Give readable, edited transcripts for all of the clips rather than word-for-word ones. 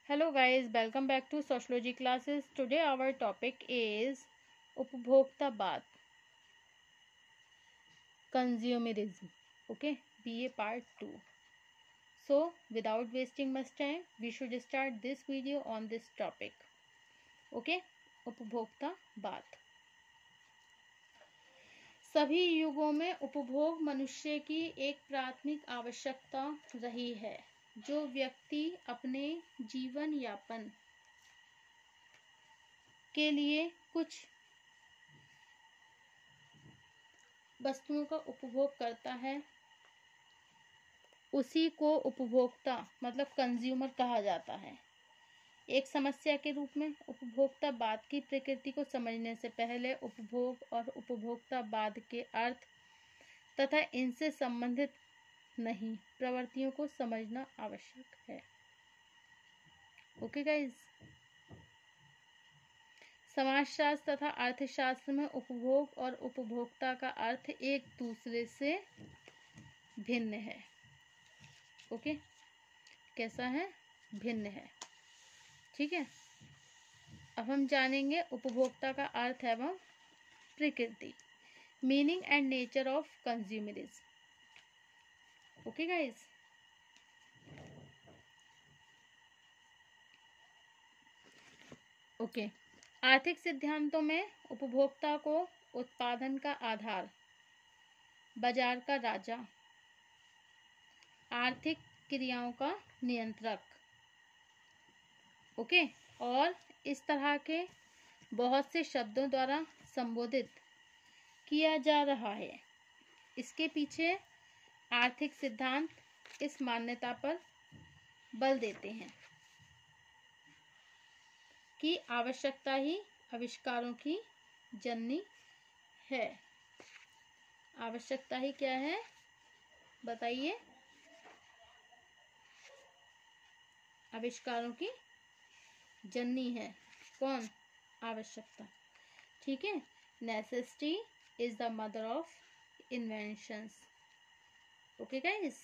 Hello guys, welcome back to sociology classes. Today our topic is उपभोक्तावाद, consumerism. Okay, BA part 2. So without wasting much time, we should start this video on this topic. Okay, उपभोक्तावाद. सभी युगों में उपभोग मनुष्य की एक प्राथमिक आवश्यकता रही है, जो व्यक्ति अपने जीवन यापन के लिए कुछ वस्तुओं का उपभोग करता है, उसी को उपभोक्ता मतलब कंज्यूमर कहा जाता है। एक समस्या के रूप में उपभोक्तावाद की प्रकृति को समझने से पहले उपभोग और उपभोक्तावाद के अर्थ तथा इनसे संबंधित नहीं प्रवृत्तियों को समझना आवश्यक है। ओके गाइस, समाजशास्त्र तथा अर्थशास्त्र में उपभोग और उपभोक्ता का अर्थ एक दूसरे से भिन्न है। ओके, कैसा है? भिन्न है। ठीक है, अब हम जानेंगे उपभोक्ता का अर्थ एवं प्रकृति, meaning and nature of consumerism. Okay guys, okay. आर्थिक सिद्धांतों में उपभोक्ता को उत्पादन का आधार, बाजार का राजा, आर्थिक क्रियाओं का नियंत्रक, ओके, और इस तरह के बहुत से शब्दों द्वारा संबोधित किया जा रहा है। इसके पीछे आर्थिक सिद्धांत इस मान्यता पर बल देते हैं कि आवश्यकता ही आविष्कारों की जननी है। आवश्यकता ही क्या है बताइए? आविष्कारों की जननी है। कौन? आवश्यकता। ठीक है, necessity is the mother of inventions. Okay guys,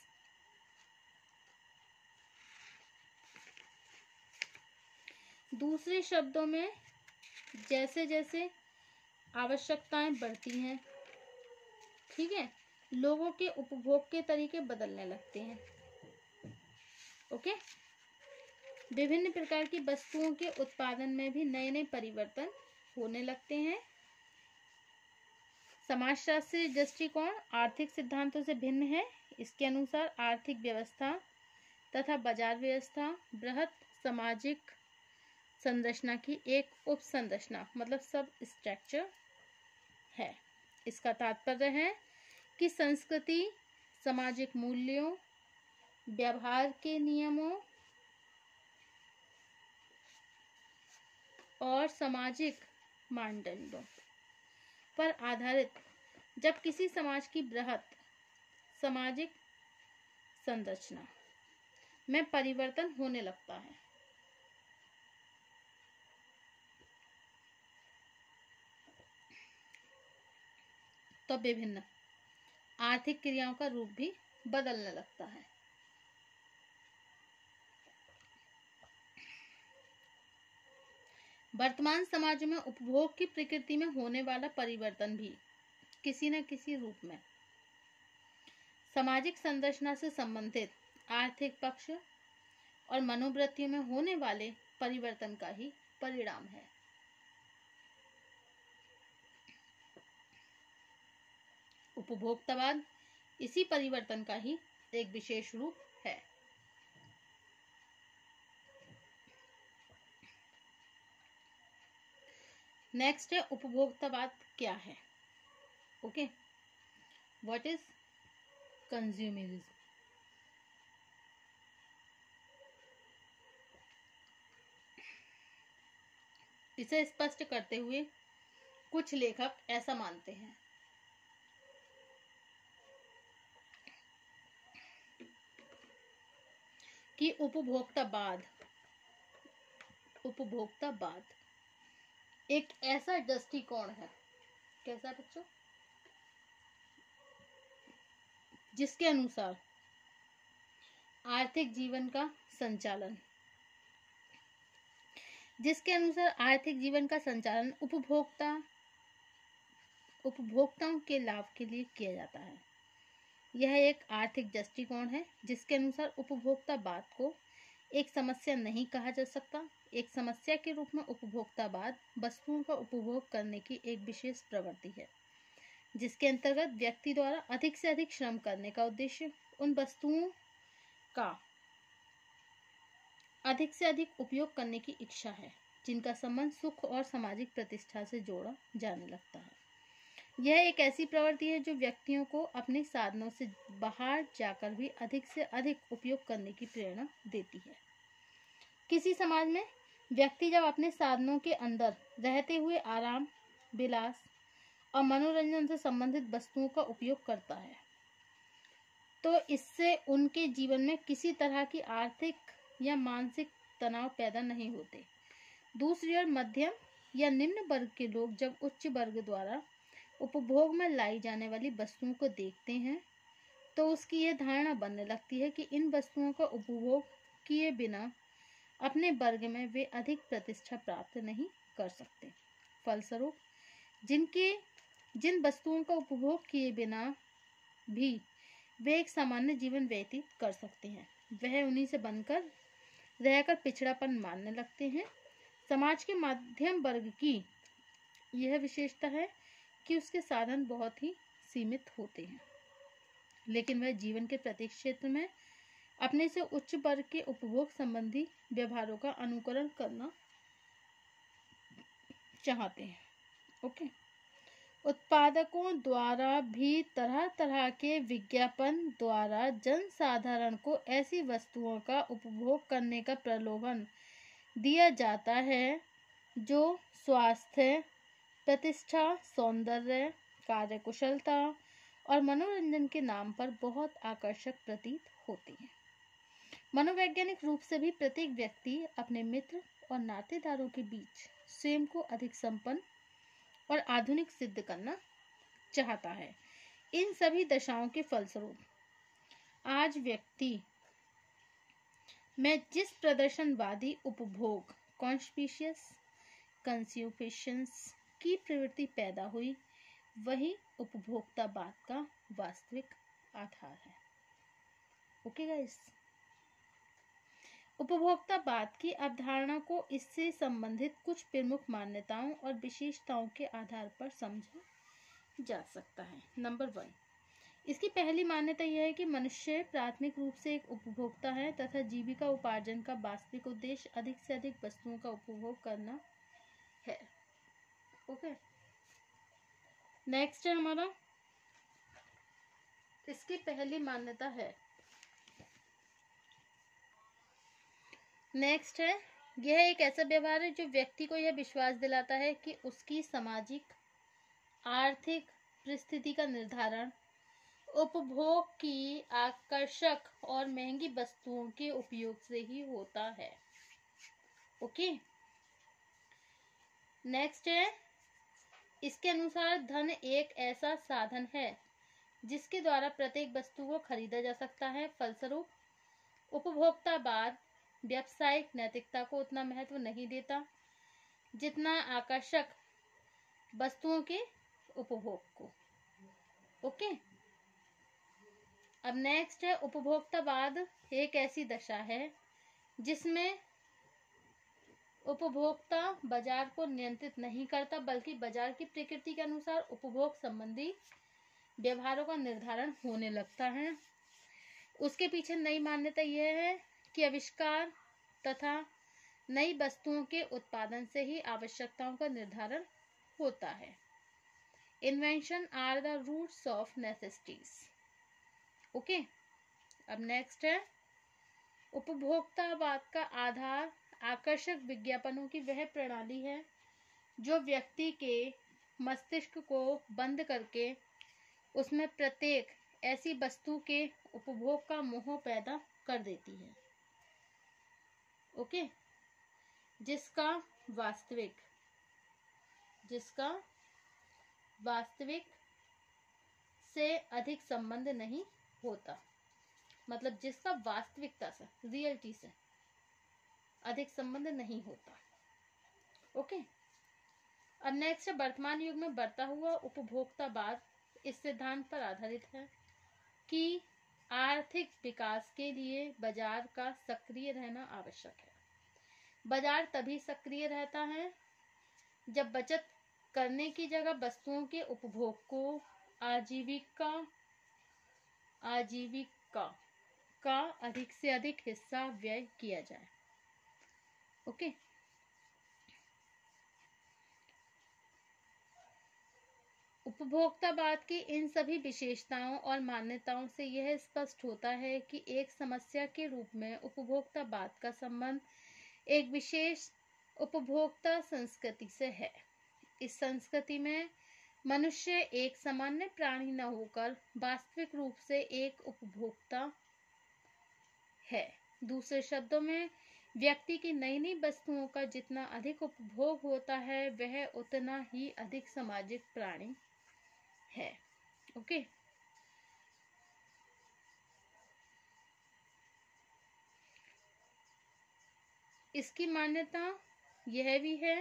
दूसरे शब्दों में जैसे जैसे आवश्यकताएं बढ़ती हैं, ठीक है, लोगों के उपभोग के तरीके बदलने लगते हैं। ओके, विभिन्न प्रकार की वस्तुओं के उत्पादन में भी नए नए परिवर्तन होने लगते हैं। समाजशास्त्रीय दृष्टिकोण आर्थिक सिद्धांतों से भिन्न है। इसके अनुसार आर्थिक व्यवस्था तथा बाजार व्यवस्था बृहत सामाजिक संरचना की एक उप संरचना मतलब सब स्ट्रक्चर है। इसका तात्पर्य है कि संस्कृति, सामाजिक मूल्यों, व्यवहार के नियमों और सामाजिक मानदंडों पर आधारित जब किसी समाज की बृहत सामाजिक संरचना में परिवर्तन होने लगता है, तो विभिन्न आर्थिक क्रियाओं का रूप भी बदलने लगता है। वर्तमान समाज में उपभोग की प्रकृति में होने वाला परिवर्तन भी किसी न किसी रूप में सामाजिक संरचना से संबंधित आर्थिक पक्ष और मनोवृत्तियों में होने वाले परिवर्तन का ही परिणाम है। उपभोक्तावाद इसी परिवर्तन का ही एक विशेष रूप है। नेक्स्ट है उपभोक्तावाद क्या है। Okay, what is consumerism? इसे स्पष्ट करते हुए कुछ लेखक ऐसा मानते हैं कि उपभोक्तावाद एक ऐसा दृष्टिकोण है, कैसा बच्चों, जिसके अनुसार आर्थिक जीवन का संचालन जिसके अनुसार आर्थिक जीवन का संचालन उपभोक्ताओं के लाभ के लिए किया जाता है। यह एक आर्थिक दृष्टिकोण है जिसके अनुसार उपभोक्तावाद को एक समस्या नहीं कहा जा सकता। एक समस्या के रूप में उपभोक्तावाद वस्तुओं का उपभोग करने की एक विशेष प्रवृत्ति है, जिसके अंतर्गत व्यक्ति द्वारा अधिक से अधिक श्रम करने का उद्देश्य उन वस्तुओं का अधिक से अधिक उपयोग करने की इच्छा है जिनका संबंध सुख और सामाजिक प्रतिष्ठा से जोड़ा जाने लगता है। यह एक ऐसी प्रवृत्ति है जो व्यक्तियों को अपने साधनों से बाहर जाकर भी अधिक से अधिक उपयोग करने की प्रेरणा देती है। किसी समाज में व्यक्ति जब अपने साधनों के अंदर रहते हुए आराम, विलास और मनोरंजन से संबंधित वस्तुओं का उपयोग करता है तो इससे उनके जीवन में किसी तरह की आर्थिक या मानसिक तनाव पैदा नहीं होते। दूसरी ओर मध्यम या निम्न वर्ग के लोग जब उच्च वर्ग द्वारा उपभोग में लाई जाने वाली वस्तुओं को देखते हैं तो उसकी यह धारणा बनने लगती है कि इन वस्तुओं का उपभोग किए बिना अपने वर्ग में वे अधिक प्रतिष्ठा प्राप्त नहीं कर सकते। फलस्वरूप जिन वस्तुओं का उपभोग किए बिना भी वे एक सामान्य जीवन व्यतीत कर सकते हैं, वह उन्हीं से बनकर रहकर पिछड़ापन मानने लगते हैं। समाज के मध्यम वर्ग की यह विशेषता है कि उसके साधन बहुत ही सीमित होते हैं, लेकिन वह जीवन के प्रत्येक क्षेत्र में अपने से उच्च वर्ग के उपभोग संबंधी व्यवहारों का अनुकरण करना चाहते हैं। ओके। उत्पादकों द्वारा भी तरह तरह के विज्ञापन द्वारा जनसाधारण को ऐसी वस्तुओं का उपभोग करने का प्रलोभन दिया जाता है जो स्वास्थ्य, प्रतिष्ठा, सौंदर्य, कार्यकुशलता और मनोरंजन के नाम पर बहुत आकर्षक प्रतीत होती है। मनोवैज्ञानिक रूप से भी प्रत्येक व्यक्ति अपने मित्र और नातेदारों के बीच स्वयं को अधिक संपन्न और आधुनिक सिद्ध करना चाहता है। इन सभी दशाओं के फलस्वरूप आज व्यक्ति में जिस प्रदर्शनवादी उपभोग कंज्यूमेशंस की प्रवृत्ति पैदा हुई, वही उपभोक्तावाद का वास्तविक आधार है। ओके गाइस, उपभोक्तावाद की अवधारणा को इससे संबंधित कुछ प्रमुख मान्यताओं और विशेषताओं के आधार पर समझा जा सकता है। नंबर 1, इसकी पहली मान्यता यह है कि मनुष्य प्राथमिक रूप से एक उपभोक्ता है तथा जीविका उपार्जन का वास्तविक उद्देश्य अधिक से अधिक वस्तुओं का उपभोग करना है। ओके, नेक्स्ट है हमारा, इसकी पहली मान्यता है, नेक्स्ट है, यह एक ऐसा व्यवहार है जो व्यक्ति को यह विश्वास दिलाता है कि उसकी सामाजिक आर्थिक परिस्थिति का निर्धारण उपभोग की आकर्षक और महंगी वस्तुओं के उपयोग से ही होता है। ओके, नेक्स्ट है, इसके अनुसार धन एक ऐसा साधन है जिसके द्वारा प्रत्येक वस्तु को खरीदा जा सकता है। फलस्वरूप उपभोक्तावाद व्यावसायिक नैतिकता को उतना महत्व नहीं देता जितना आकर्षक वस्तुओं के उपभोग को। ओके, अब नेक्स्ट है, उपभोक्तावाद एक ऐसी दशा है जिसमें उपभोक्ता बाजार को नियंत्रित नहीं करता बल्कि बाजार की प्रकृति के अनुसार उपभोग संबंधी व्यवहारों का निर्धारण होने लगता है। उसके पीछे नई मान्यता यह है कि आविष्कार तथा नई वस्तुओं के उत्पादन से ही आवश्यकताओं का निर्धारण होता है। Invention are the roots of necessities. Okay, अब नेक्स्ट है, उपभोक्तावाद का आधार आकर्षक विज्ञापनों की वह प्रणाली है जो व्यक्ति के मस्तिष्क को बंद करके उसमें प्रत्येक ऐसी वस्तु के उपभोग का मोह पैदा कर देती है। ओके, जिसका वास्तविक से अधिक संबंध नहीं होता, मतलब जिसका वास्तविकता से, रियलिटी से अधिक संबंध नहीं होता। ओके। अब नेक्स्ट है वर्तमान युग में बढ़ता हुआ उपभोक्तावाद। इस सिद्धांत पर आधारित है कि आर्थिक विकास के लिए बाजार का सक्रिय रहना आवश्यक है। बाजार तभी सक्रिय रहता है जब बचत करने की जगह वस्तुओं के उपभोग को आजीविका का अधिक से अधिक हिस्सा व्यय किया जाए। ओके। उपभोक्तावाद की इन सभी विशेषताओं और मान्यताओं से यह स्पष्ट होता है कि एक समस्या के रूप में उपभोक्तावाद का संबंध एक विशेष उपभोक्ता संस्कृति से है। इस संस्कृति में मनुष्य एक सामान्य प्राणी न होकर वास्तविक रूप से एक उपभोक्ता है। दूसरे शब्दों में, व्यक्ति की नई नई वस्तुओं का जितना अधिक उपभोग होता है वह उतना ही अधिक सामाजिक प्राणी है। ओके। इसकी मान्यता यह भी है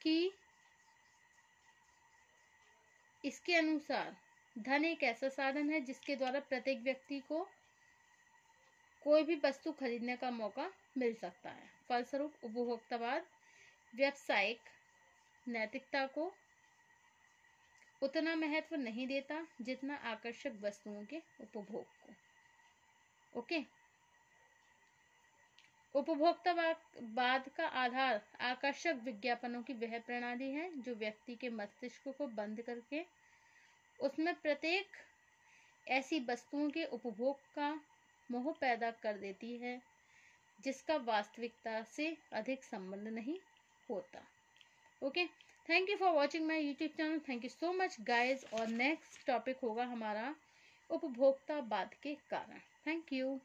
कि इसके अनुसार धन एक ऐसा साधन है जिसके द्वारा प्रत्येक व्यक्ति को कोई भी वस्तु खरीदने का मौका मिल सकता है। फलस्वरूप उपभोक्तावाद व्यावसायिक नैतिकता को उतना महत्व नहीं देता जितना आकर्षक वस्तुओं के उपभोग को। ओके। उपभोक्तावाद का आधार आकर्षक विज्ञापनों की वह प्रणाली है जो व्यक्ति के मस्तिष्क को बंद करके उसमें प्रत्येक ऐसी वस्तुओं के उपभोग का मोह पैदा कर देती है जिसका वास्तविकता से अधिक संबंध नहीं होता। Okay. Thank you for watching my YouTube channel. Thank you so much guys. और नेक्स्ट टॉपिक होगा हमारा उपभोक्तावाद के कारण। Thank you.